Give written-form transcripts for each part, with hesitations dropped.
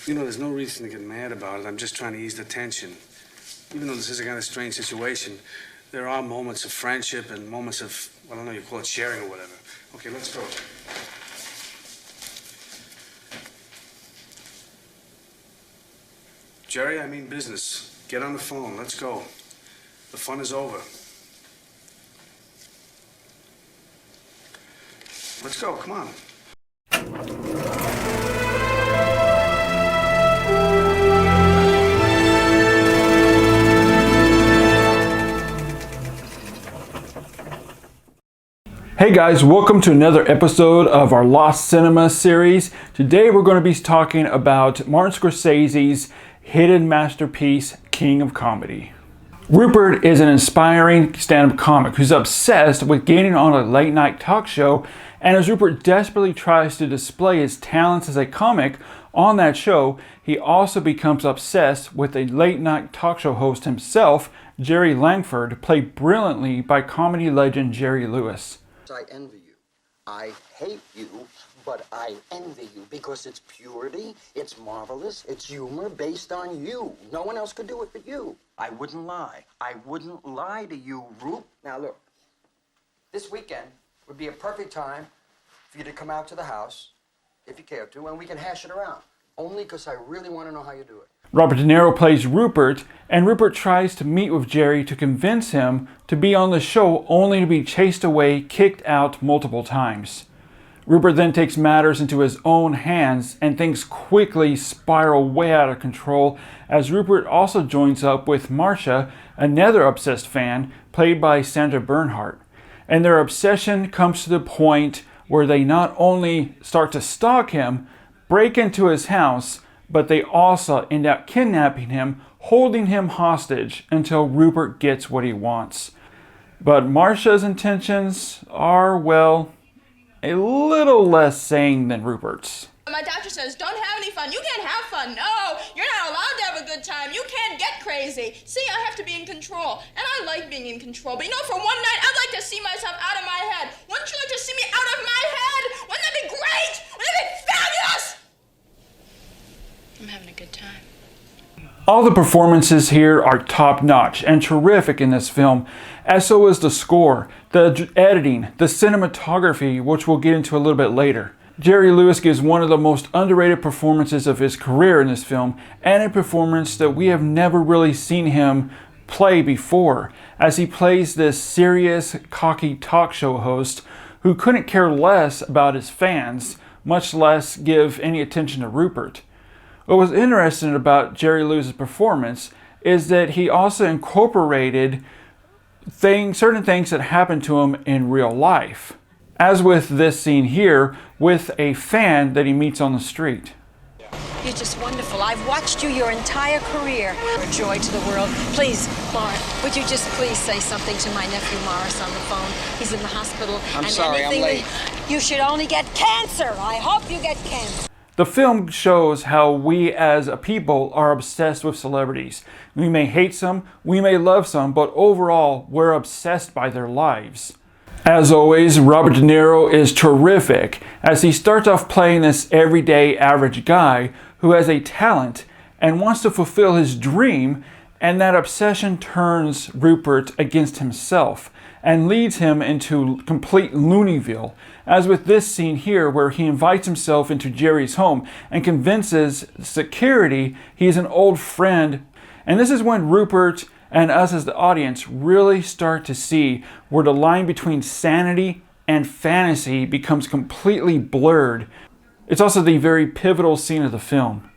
You know, there's no reason to get mad about it. I'm just trying to ease the tension. Even though this is a kind of strange situation, there are moments of friendship and moments of, well, I don't know, you call it sharing or whatever. Okay, let's go. Jerry, I mean business. Get on the phone. Let's go. The fun is over. Let's go. Come on. Hey guys, welcome to another episode of our Lost Cinema series. Today we're going to be talking about Martin Scorsese's hidden masterpiece, King of Comedy. Rupert is an inspiring stand-up comic who's obsessed with getting on a late-night talk show, and as Rupert desperately tries to display his talents as a comic on that show, he also becomes obsessed with a late-night talk show host himself, Jerry Langford, played brilliantly by comedy legend Jerry Lewis. I envy you. I hate you, but I envy you because it's purity, it's marvelous, it's humor based on you. No one else could do it but you. I wouldn't lie. I wouldn't lie to you, Roop. Now look, this weekend would be a perfect time for you to come out to the house, if you care to, and we can hash it around. Only because I really want to know how you do it. Robert Deniro plays Rupert, and Rupert tries to meet with Jerry to convince him to be on the show, only to be chased away, kicked out multiple times. Rupert then takes matters into his own hands, and things quickly spiral way out of control as Rupert also joins up with Marcia, another obsessed fan, played by Sandra Bernhardt. And their obsession comes to the point where they not only start to stalk him, break into his house, but they also end up kidnapping him, holding him hostage until Rupert gets what he wants. But Marcia's intentions are, well, a little less sane than Rupert's. My doctor says, don't have any fun. You can't have fun. No, you're not allowed to have a good time. You can't get crazy. See, I have to be in control. And I like being in control. But you know, for one night, I'd like to see myself out of my head. Wouldn't you like to see me out of my head? Wouldn't that be great? Wouldn't that be fabulous? I'm having a good time. All the performances here are top-notch and terrific in this film, as so is the score, the editing, the cinematography, which we'll get into a little bit later. Jerry Lewis gives one of the most underrated performances of his career in this film, and a performance that we have never really seen him play before, as he plays this serious, cocky talk show host who couldn't care less about his fans, much less give any attention to Rupert. What was interesting about Jerry Lewis's performance is that he also incorporated certain things that happened to him in real life. As with this scene here, with a fan that he meets on the street. You're just wonderful. I've watched you your entire career. You're a joy to the world. Please, Lauren, would you just please say something to my nephew Morris on the phone? He's in the hospital. I'm sorry, I'm late. You should only get cancer. I hope you get cancer. The film shows how we as a people are obsessed with celebrities. We may hate some, we may love some, but overall, we're obsessed by their lives. As always, Robert De Niro is terrific, as he starts off playing this everyday average guy who has a talent and wants to fulfill his dream, and that obsession turns Rupert against himself and leads him into complete Looneyville, as with this scene here where he invites himself into Jerry's home and convinces security he's an old friend. And this is when Rupert and us as the audience really start to see where the line between sanity and fantasy becomes completely blurred. It's also the very pivotal scene of the film.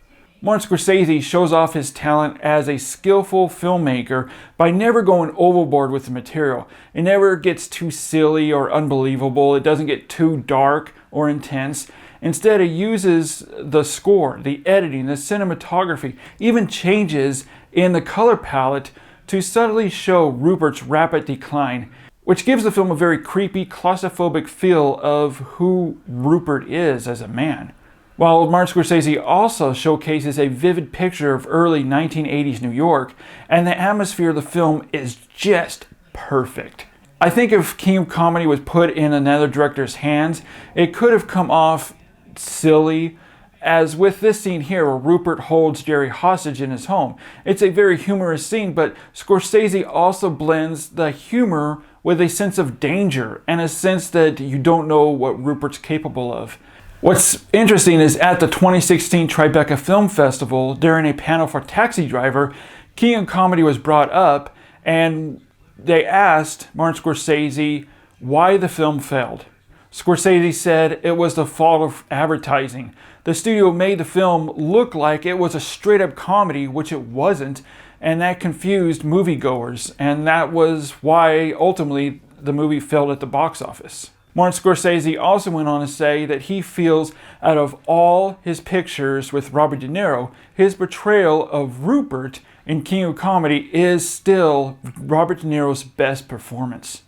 Martin Scorsese shows off his talent as a skillful filmmaker by never going overboard with the material. It never gets too silly or unbelievable. It doesn't get too dark or intense. Instead, it uses the score, the editing, the cinematography, even changes in the color palette to subtly show Rupert's rapid decline, which gives the film a very creepy, claustrophobic feel of who Rupert is as a man. While Martin Scorsese also showcases a vivid picture of early 1980s New York, and the atmosphere of the film is just perfect. I think if King of Comedy was put in another director's hands, it could have come off silly as with this scene here where Rupert holds Jerry hostage in his home. It's a very humorous scene, but Scorsese also blends the humor with a sense of danger and a sense that you don't know what Rupert's capable of. What's interesting is at the 2016 Tribeca Film Festival, during a panel for Taxi Driver, King of Comedy was brought up, and they asked Martin Scorsese why the film failed. Scorsese said it was the fault of advertising. The studio made the film look like it was a straight-up comedy, which it wasn't, and that confused moviegoers, and that was why ultimately the movie failed at the box office. Martin Scorsese also went on to say that he feels out of all his pictures with Robert De Niro, his portrayal of Rupert in King of Comedy is still Robert De Niro's best performance.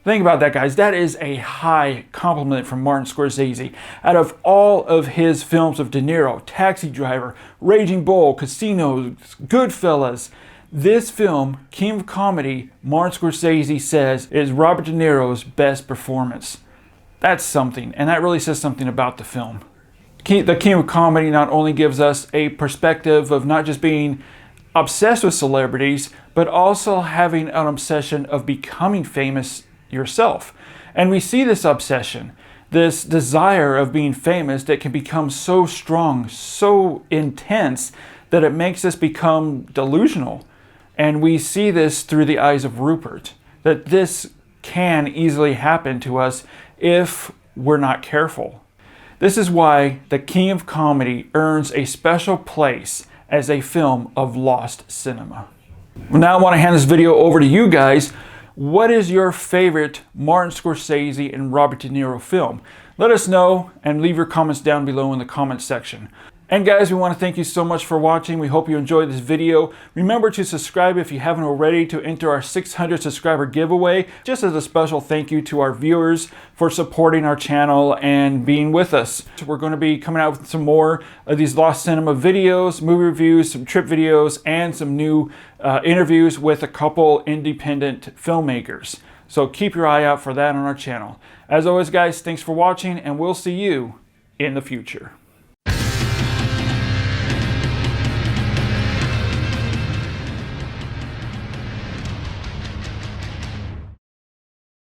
Think about that, guys. That is a high compliment from Martin Scorsese. Out of all of his films of De Niro, Taxi Driver, Raging Bull, Casino, Goodfellas, this film, King of Comedy, Martin Scorsese says is Robert De Niro's best performance. That's something, and that really says something about the film. The King of Comedy not only gives us a perspective of not just being obsessed with celebrities, but also having an obsession of becoming famous yourself. And we see this obsession, this desire of being famous that can become so strong, so intense, that it makes us become delusional. And we see this through the eyes of Rupert, that this can easily happen to us if we're not careful. This is why The King of Comedy earns a special place as a film of lost cinema. Now I want to hand this video over to you guys. What is your favorite Martin Scorsese and Robert De Niro film? Let us know and leave your comments down below in the comments section. And guys, we want to thank you so much for watching. We hope you enjoyed this video. Remember to subscribe if you haven't already to enter our 600 subscriber giveaway, just as a special thank you to our viewers for supporting our channel and being with us. So we're going to be coming out with some more of these Lost Cinema videos, movie reviews, some trip videos, and some new interviews with a couple independent filmmakers. So keep your eye out for that on our channel. As always, guys, thanks for watching, and we'll see you in the future.